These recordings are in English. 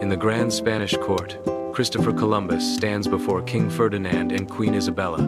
In the grand Spanish court, Christopher Columbus stands before King Ferdinand and Queen Isabella,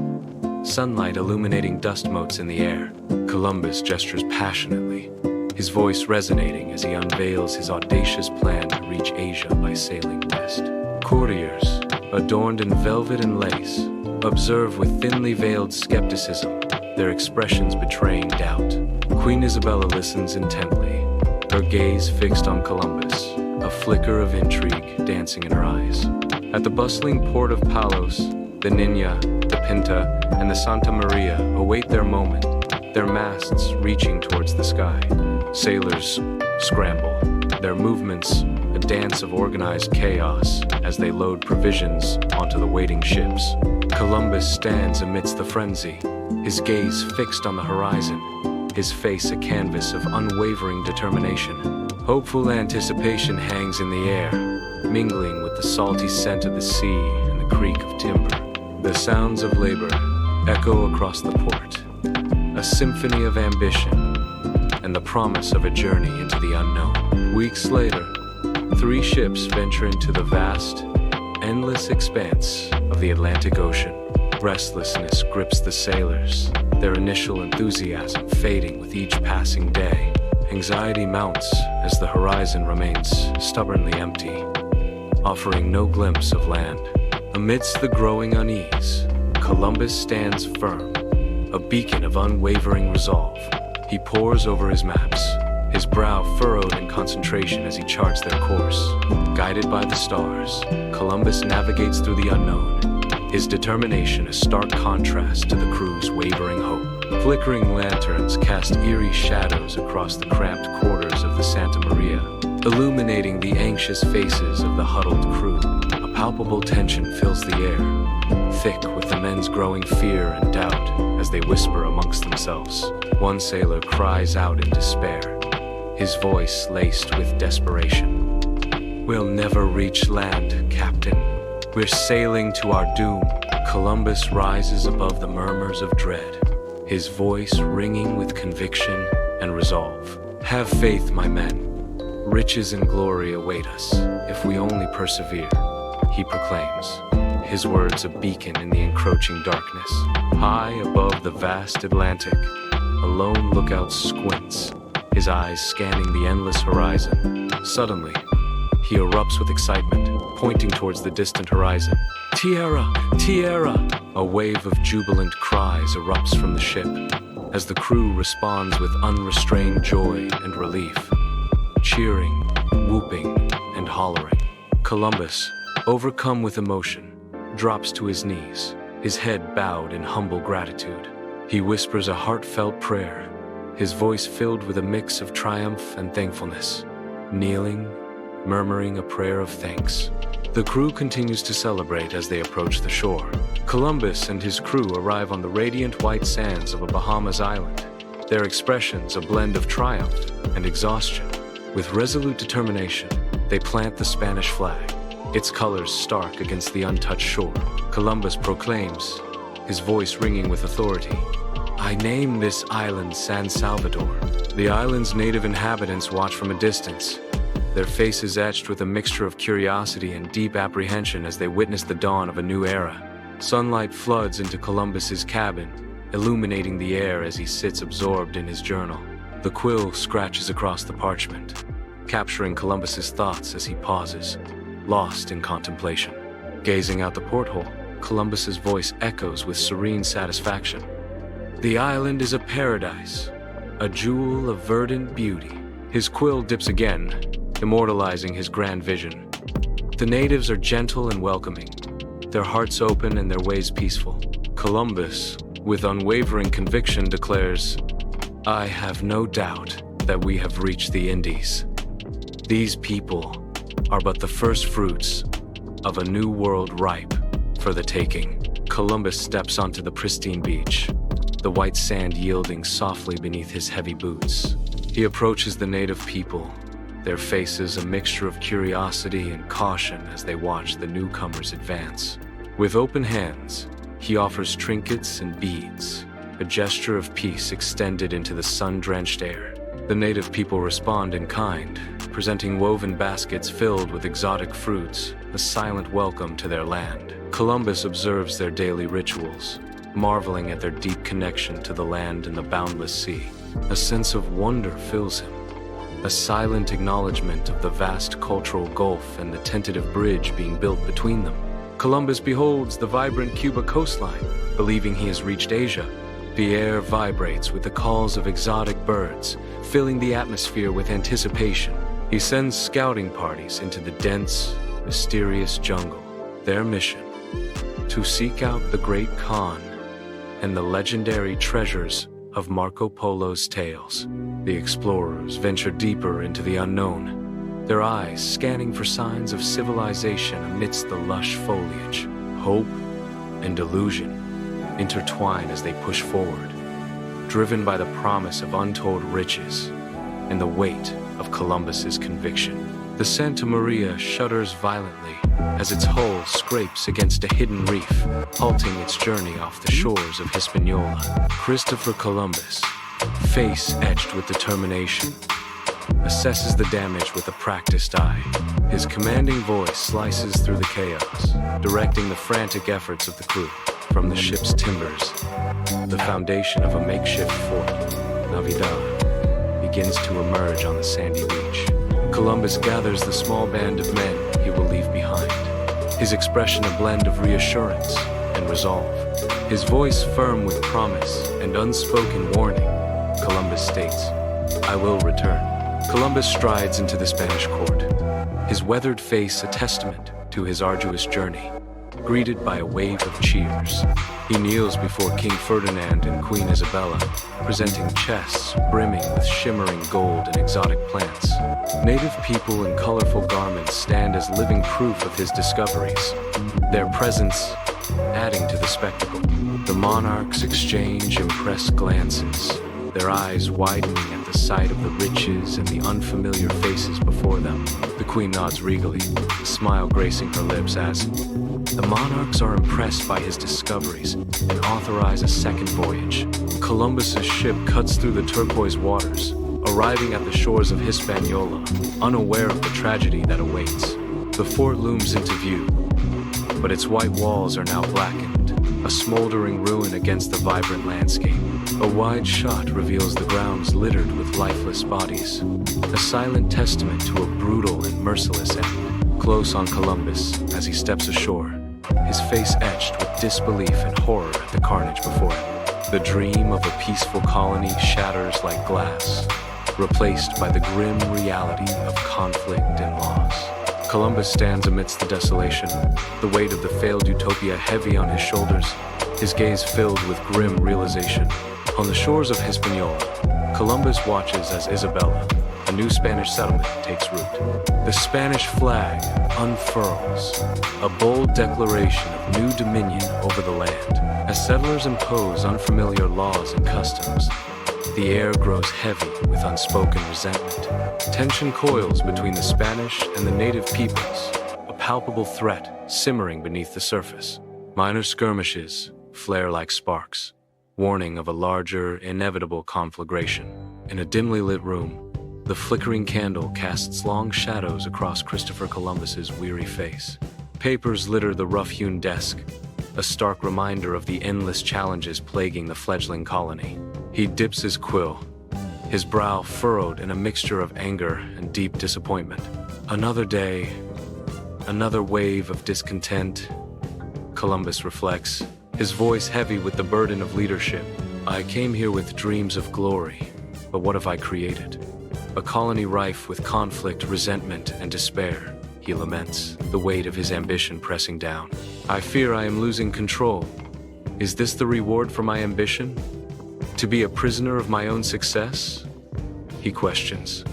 sunlight illuminating dust motes in the air. Columbus gestures passionately, his voice resonating as he unveils his audacious plan to reach Asia by sailing west. Courtiers, adorned in velvet and lace, observe with thinly veiled skepticism, their expressions betraying doubt. Queen Isabella listens intently, her gaze fixed on Columbus, a flicker of intrigue dancing in her eyes. At the bustling port of Palos, the Nina, the Pinta, and the Santa Maria await their moment, their masts reaching towards the sky. Sailors scramble, their movements a dance of organized chaos as they load provisions onto the waiting ships. Columbus stands amidst the frenzy, his gaze fixed on the horizon, his face a canvas of unwavering determination. Hopeful anticipation hangs in the air, mingling with the salty scent of the sea and the creak of timber. The sounds of labor echo across the port, a symphony of ambition and the promise of a journey into the unknown. Weeks later, 3 ships venture into the vast, endless expanse of the Atlantic Ocean. Restlessness grips the sailors, their initial enthusiasm fading with each passing day. Anxiety mounts as the horizon remains stubbornly empty, offering no glimpse of land. Amidst the growing unease, Columbus stands firm, a beacon of unwavering resolve. He pores over his maps, his brow furrowed in concentration as he charts their course. Guided by the stars, Columbus navigates through the unknown, his determination a stark contrast to the crew's wavering hope. Flickering lanterns cast eerie shadows across the cramped quarters of the Santa Maria, illuminating the anxious faces of the huddled crew. A palpable tension fills the air, thick with the men's growing fear and doubt as they whisper amongst themselves. One sailor cries out in despair, his voice laced with desperation. "We'll never reach land, Captain. We're sailing to our doom." Columbus rises above the murmurs of dread, his voice ringing with conviction and resolve. "Have faith, my men. Riches and glory await us, if we only persevere," he proclaims, his words a beacon in the encroaching darkness. High above the vast Atlantic, a lone lookout squints, his eyes scanning the endless horizon. Suddenly, he erupts with excitement, pointing towards the distant horizon. "Tierra! Tierra!" A wave of jubilant cries erupts from the ship, as the crew responds with unrestrained joy and relief, cheering, whooping, and hollering. Columbus, overcome with emotion, drops to his knees, his head bowed in humble gratitude. He whispers a heartfelt prayer, his voice filled with a mix of triumph and thankfulness. Kneeling, murmuring a prayer of thanks, the crew continues to celebrate as they approach the shore. Columbus and his crew arrive on the radiant white sands of a Bahamas island, their expressions a blend of triumph and exhaustion. With resolute determination, they plant the Spanish flag, its colors stark against the untouched shore. Columbus proclaims, his voice ringing with authority, "I name this island San Salvador." The island's native inhabitants watch from a distance, their faces etched with a mixture of curiosity and deep apprehension as they witness the dawn of a new era. Sunlight floods into Columbus's cabin, illuminating the air as he sits absorbed in his journal. The quill scratches across the parchment, capturing Columbus's thoughts as he pauses, lost in contemplation. Gazing out the porthole, Columbus's voice echoes with serene satisfaction. "The island is a paradise, a jewel of verdant beauty." His quill dips again, immortalizing his grand vision. The natives are gentle and welcoming, their hearts open and their ways peaceful. Columbus, with unwavering conviction, declares, "I have no doubt that we have reached the Indies. These people are but the first fruits of a new world ripe for the taking." Columbus steps onto the pristine beach, the white sand yielding softly beneath his heavy boots. He approaches the native people, their faces a mixture of curiosity and caution as they watch the newcomers advance. With open hands, he offers trinkets and beads, a gesture of peace extended into the sun-drenched air. The native people respond in kind, presenting woven baskets filled with exotic fruits, a silent welcome to their land. Columbus observes their daily rituals, marveling at their deep connection to the land and the boundless sea. A sense of wonder fills him, a silent acknowledgement of the vast cultural gulf and the tentative bridge being built between them. Columbus beholds the vibrant Cuba coastline, believing he has reached Asia. The air vibrates with the calls of exotic birds, filling the atmosphere with anticipation. He sends scouting parties into the dense, mysterious jungle. Their mission: to seek out the Great Khan and the legendary treasures of Marco Polo's tales. The explorers venture deeper into the unknown, their eyes scanning for signs of civilization amidst the lush foliage. Hope and delusion intertwine as they push forward, driven by the promise of untold riches and the weight of Columbus's conviction. The Santa Maria shudders violently as its hull scrapes against a hidden reef, halting its journey off the shores of Hispaniola. Christopher Columbus, face etched with determination, assesses the damage with a practiced eye. His commanding voice slices through the chaos, directing the frantic efforts of the crew. From the ship's timbers, the foundation of a makeshift fort, Navidad, begins to emerge on the sandy beach. Columbus gathers the small band of men he will leave behind, his expression a blend of reassurance and resolve. His voice firm with promise and unspoken warning. Columbus states, "I will return." Columbus strides into the Spanish court, his weathered face a testament to his arduous journey. Greeted by a wave of cheers, he kneels before King Ferdinand and Queen Isabella, presenting chests brimming with shimmering gold and exotic plants. Native people in colorful garments stand as living proof of his discoveries, their presence adding to the spectacle. The monarchs exchange impressed glances, their eyes widening at the sight of the riches and the unfamiliar faces before them. The Queen nods regally, a smile gracing her lips as the monarchs are impressed by his discoveries and authorize a second voyage. Columbus's ship cuts through the turquoise waters, arriving at the shores of Hispaniola, unaware of the tragedy that awaits. The fort looms into view, but its white walls are now blackened, a smoldering ruin against the vibrant landscape. A wide shot reveals the grounds littered with lifeless bodies, a silent testament to a brutal and merciless end. Close on Columbus as he steps ashore, his face etched with disbelief and horror at the carnage before him. The dream of a peaceful colony shatters like glass, replaced by the grim reality of conflict and loss. Columbus stands amidst the desolation, the weight of the failed utopia heavy on his shoulders, his gaze filled with grim realization. On the shores of Hispaniola, Columbus watches as Isabella, a new Spanish settlement, takes root. The Spanish flag unfurls, a bold declaration of new dominion over the land. As settlers impose unfamiliar laws and customs, the air grows heavy with unspoken resentment. Tension coils between the Spanish and the native peoples, a palpable threat simmering beneath the surface. Minor skirmishes flare like sparks, warning of a larger, inevitable conflagration. In a dimly lit room, the flickering candle casts long shadows across Christopher Columbus's weary face. Papers litter the rough-hewn desk, a stark reminder of the endless challenges plaguing the fledgling colony. He dips his quill, his brow furrowed in a mixture of anger and deep disappointment. Another day, another wave of discontent, Columbus reflects, his voice heavy with the burden of leadership. I came here with dreams of glory, but what have I created? A colony rife with conflict, resentment, and despair, he laments, the weight of his ambition pressing down. I fear I am losing control. Is this the reward for my ambition? To be a prisoner of my own success? He questions,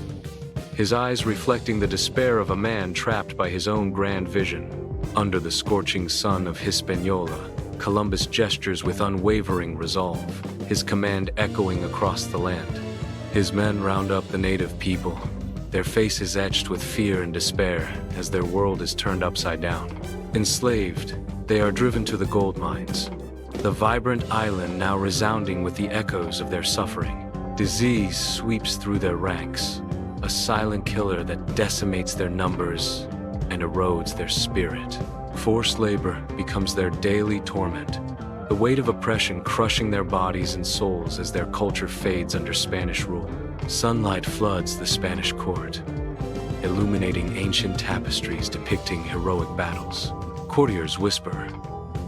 his eyes reflecting the despair of a man trapped by his own grand vision. Under the scorching sun of Hispaniola, Columbus gestures with unwavering resolve, his command echoing across the land. His men round up the native people, their faces etched with fear and despair as their world is turned upside down. Enslaved, they are driven to the gold mines, the vibrant island now resounding with the echoes of their suffering. Disease sweeps through their ranks, a silent killer that decimates their numbers and erodes their spirit. Forced labor becomes their daily torment, the weight of oppression crushing their bodies and souls as their culture fades under Spanish rule. Sunlight floods the Spanish court, illuminating ancient tapestries depicting heroic battles. Courtiers whisper,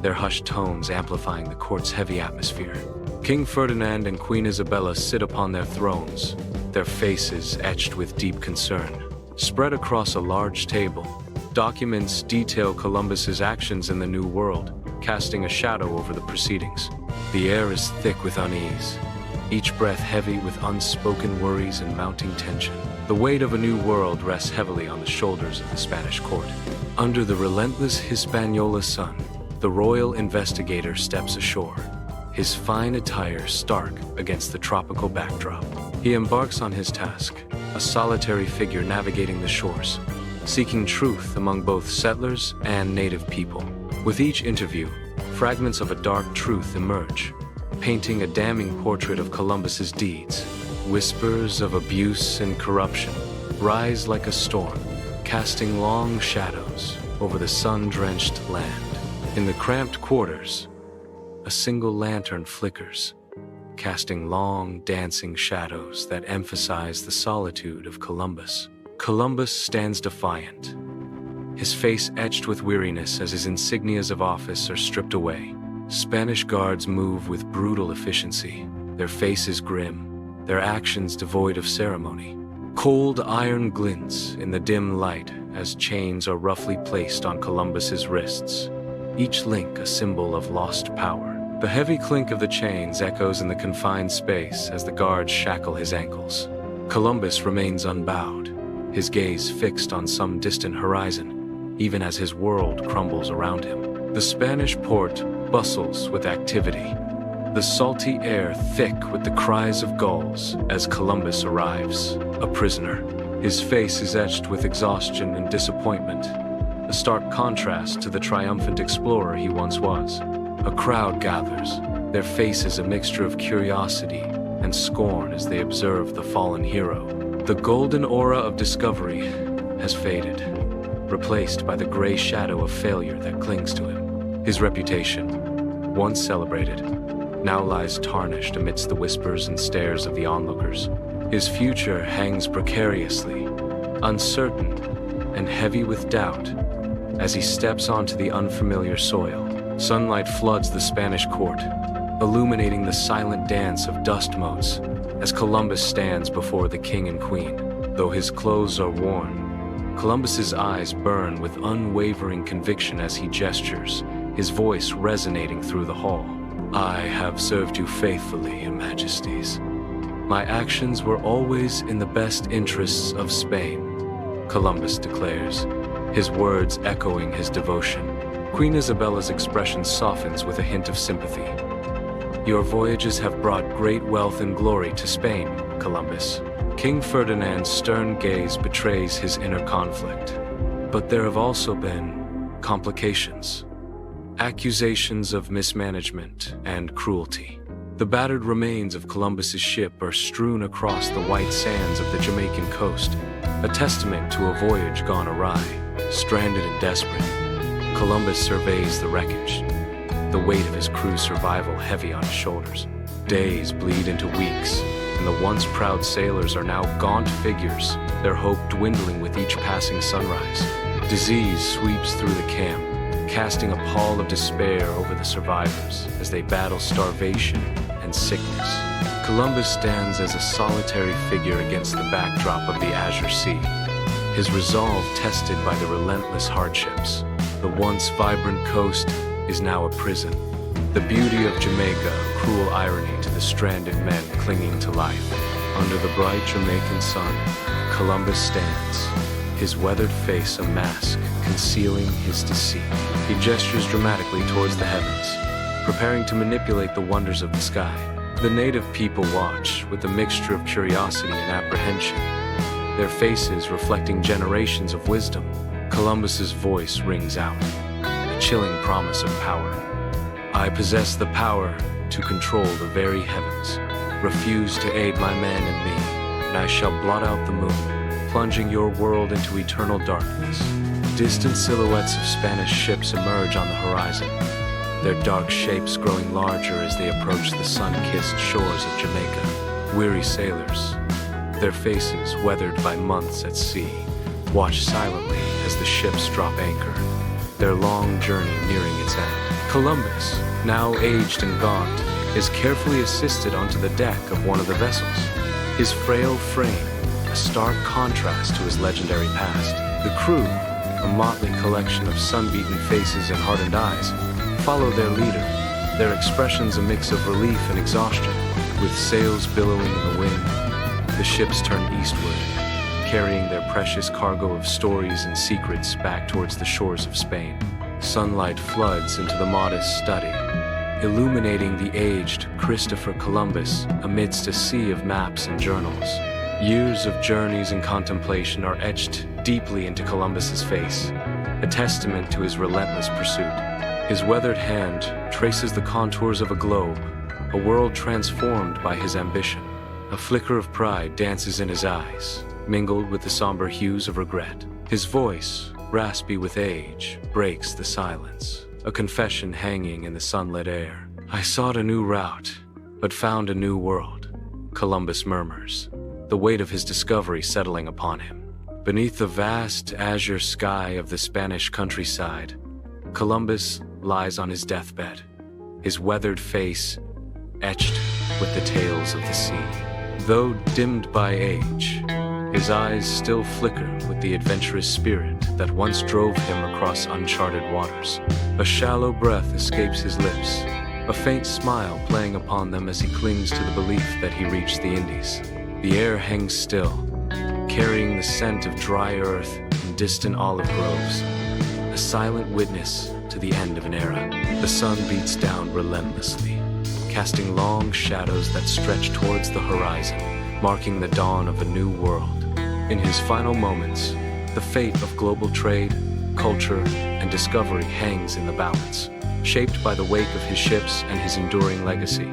their hushed tones amplifying the court's heavy atmosphere. King Ferdinand and Queen Isabella sit upon their thrones, their faces etched with deep concern. Spread across a large table, documents detail Columbus's actions in the New World, casting a shadow over the proceedings. The air is thick with unease, each breath heavy with unspoken worries and mounting tension. The weight of a new world rests heavily on the shoulders of the Spanish court. Under the relentless Hispaniola sun, the royal investigator steps ashore, his fine attire stark against the tropical backdrop. He embarks on his task, a solitary figure navigating the shores, seeking truth among both settlers and native people. With each interview, fragments of a dark truth emerge, painting a damning portrait of Columbus's deeds. Whispers of abuse and corruption rise like a storm, casting long shadows over the sun-drenched land. In the cramped quarters, a single lantern flickers, casting long, dancing shadows that emphasize the solitude of Columbus. Columbus stands defiant, his face etched with weariness as his insignias of office are stripped away. Spanish guards move with brutal efficiency, their faces grim, their actions devoid of ceremony. Cold iron glints in the dim light as chains are roughly placed on Columbus's wrists, each link a symbol of lost power. The heavy clink of the chains echoes in the confined space as the guards shackle his ankles. Columbus remains unbowed, his gaze fixed on some distant horizon, even as his world crumbles around him. The Spanish port bustles with activity, the salty air thick with the cries of gulls as Columbus arrives, a prisoner. His face is etched with exhaustion and disappointment, a stark contrast to the triumphant explorer he once was. A crowd gathers, their faces a mixture of curiosity and scorn as they observe the fallen hero. The golden aura of discovery has faded, replaced by the gray shadow of failure that clings to him. His reputation, once celebrated, now lies tarnished amidst the whispers and stares of the onlookers. His future hangs precariously, uncertain and heavy with doubt, as he steps onto the unfamiliar soil. Sunlight floods the Spanish court, illuminating the silent dance of dust motes as Columbus stands before the king and queen. Though his clothes are worn, Columbus's eyes burn with unwavering conviction as he gestures, his voice resonating through the hall. I have served you faithfully, Your Majesties. My actions were always in the best interests of Spain, Columbus declares, his words echoing his devotion. Queen Isabella's expression softens with a hint of sympathy. Your voyages have brought great wealth and glory to Spain, Columbus. King Ferdinand's stern gaze betrays his inner conflict. But there have also been complications. Accusations of mismanagement and cruelty. The battered remains of Columbus's ship are strewn across the white sands of the Jamaican coast, a testament to a voyage gone awry. Stranded and desperate, Columbus surveys the wreckage, the weight of his crew's survival heavy on his shoulders. Days bleed into weeks, and the once proud sailors are now gaunt figures, their hope dwindling with each passing sunrise. Disease sweeps through the camp, casting a pall of despair over the survivors as they battle starvation and sickness. Columbus stands as a solitary figure against the backdrop of the Azure Sea, his resolve tested by the relentless hardships. The once vibrant coast is now a prison. The beauty of Jamaica, a cruel irony to the stranded men clinging to life. Under the bright Jamaican sun, Columbus stands, his weathered face a mask concealing his deceit. He gestures dramatically towards the heavens, preparing to manipulate the wonders of the sky. The native people watch with a mixture of curiosity and apprehension, their faces reflecting generations of wisdom. Columbus's voice rings out, a chilling promise of power. I possess the power to control the very heavens. Refuse to aid my man and me, and I shall blot out the moon, plunging your world into eternal darkness. Distant silhouettes of Spanish ships emerge on the horizon, their dark shapes growing larger as they approach the sun-kissed shores of Jamaica. Weary sailors, their faces weathered by months at sea, watch silently as the ships drop anchor, their long journey nearing its end. Columbus, now aged and gaunt, is carefully assisted onto the deck of one of the vessels. His frail frame, a stark contrast to his legendary past. The crew, a motley collection of sun-beaten faces and hardened eyes, follow their leader, their expressions a mix of relief and exhaustion. With sails billowing in the wind, the ships turn eastward, carrying their precious cargo of stories and secrets back towards the shores of Spain. Sunlight floods into the modest study, illuminating the aged Christopher Columbus amidst a sea of maps and journals. Years of journeys and contemplation are etched deeply into Columbus's face, a testament to his relentless pursuit. His weathered hand traces the contours of a globe, a world transformed by his ambition. A flicker of pride dances in his eyes, mingled with the somber hues of regret. His voice, raspy with age, breaks the silence, a confession hanging in the sunlit air. "I sought a new route, but found a new world," Columbus murmurs, the weight of his discovery settling upon him. Beneath the vast azure sky of the Spanish countryside, Columbus lies on his deathbed, his weathered face etched with the tales of the sea. Though dimmed by age, his eyes still flicker with the adventurous spirit that once drove him across uncharted waters. A shallow breath escapes his lips, a faint smile playing upon them as he clings to the belief that he reached the Indies. The air hangs still, carrying the scent of dry earth and distant olive groves, a silent witness to the end of an era. The sun beats down relentlessly, casting long shadows that stretch towards the horizon, marking the dawn of a new world. In his final moments, the fate of global trade, culture, and discovery hangs in the balance, shaped by the wake of his ships and his enduring legacy.